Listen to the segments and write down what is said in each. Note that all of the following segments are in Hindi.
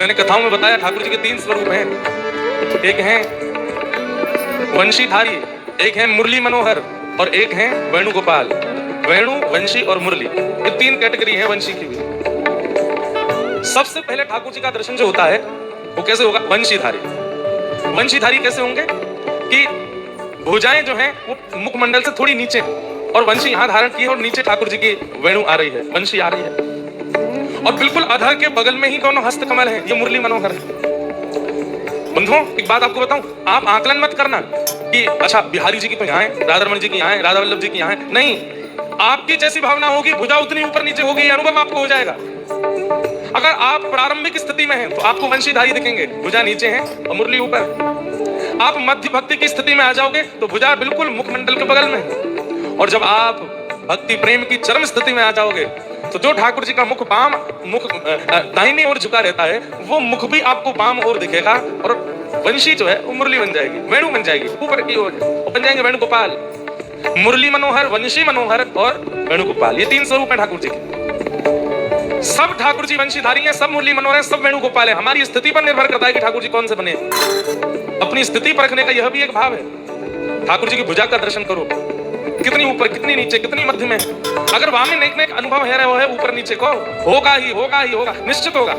मैंने कथाओं में बताया ठाकुर जी के 3 स्वरूप हैं। एक हैं वंशीधारी, एक हैं मुरली मनोहर और एक हैं वेणुगोपाल। वेणु, वंशी और मुरली, ये 3 कैटेगरी है वंशी की भी। सबसे पहले ठाकुर जी का दर्शन जो होता है वो कैसे होगा? वंशीधारी। वंशीधारी कैसे होंगे कि भुजाएं जो हैं वो मुखमंडल से थोड़ी नीचे और वंशी यहां धारण की है और नीचे ठाकुर जी की वेणु आ रही है, वंशी आ रही है। और बिल्कुल अधर के बगल में ही दोनों हस्त कमल है, ये मुरली मनोहर है। बंधुओं, एक बात आपको बताऊं, आप आकलन मत करना कि अच्छा बिहारी जी की तो यहाँ है, राधा रमण जी की यहाँ है, राधा वल्लभ जी की यहाँ है। नहीं, आपकी जैसी भावना होगी भुजा उतनी ऊपर नीचे होगी, अनुभव आपको हो जाएगा। अगर आप प्रारंभिक स्थिति में हैं तो आपको वंशीधारी दिखेंगे, भुजा नीचे है और मुरली ऊपर। आप मध्य भक्ति की स्थिति में आ जाओगे तो भुजा बिल्कुल मुखमंडल के बगल में। और जब आप भक्ति प्रेम की चरम स्थिति में आ जाओगे तो जो ठाकुर जी का मुख बाम मुख दाहिनी ओर झुका रहता है वो मुख भी आपको बाम ओर दिखेगा और वंशी जो है वो मुरली बन जाएगी, वेणु बन जाएगी, ऊपर की ओर बन जाएंगे वेणुगोपाल। मुरली मनोहर, वंशी मनोहर और वेणुगोपाल, ये 3 स्वरूप है ठाकुर जी के। सब ठाकुर जी वंशीधारी हैं, सब मुरली मनोहर हैं, सब वेणुगोपाल है। हमारी स्थिति पर निर्भर करता है कि ठाकुर जी कौन से बने। अपनी स्थिति परखने का यह भी एक भाव है। ठाकुर जी की भुजा का दर्शन करो, कितनी ऊपर, कितनी नीचे, कितनी मध्य में। अगर वामी देखने का अनुभव है वो है ऊपर नीचे को, होगा ही होगा ही होगा, निश्चित होगा।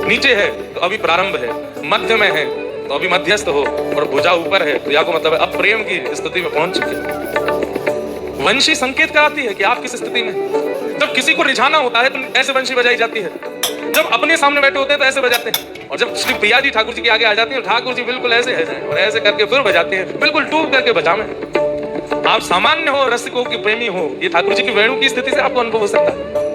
नीचे है तो अभी प्रारंभ है, मध्य में है तो अभी मध्यस्थ हो, और भुजा ऊपर है तो या को मतलब है अब प्रेम की स्थिति में पहुंच चुके। वंशी संकेत कराती है कि आप किस स्थिति में। जब किसी को रिझाना होता है तो ऐसे वंशी बजाई जाती है, जब अपने सामने बैठे होते हैं तो ऐसे बजाते हैं, और जब श्री प्रिया जी ठाकुर जी के आगे आ जाती है ठाकुर जी बिल्कुल ऐसे है और ऐसे करके फिर बजाते हैं, बिल्कुल टूट करके बजावे। आप सामान्य हो, रसिकों की प्रेमी हो, ये ठाकुर जी की वेणु की स्थिति से आपको अनुभव हो सकता है।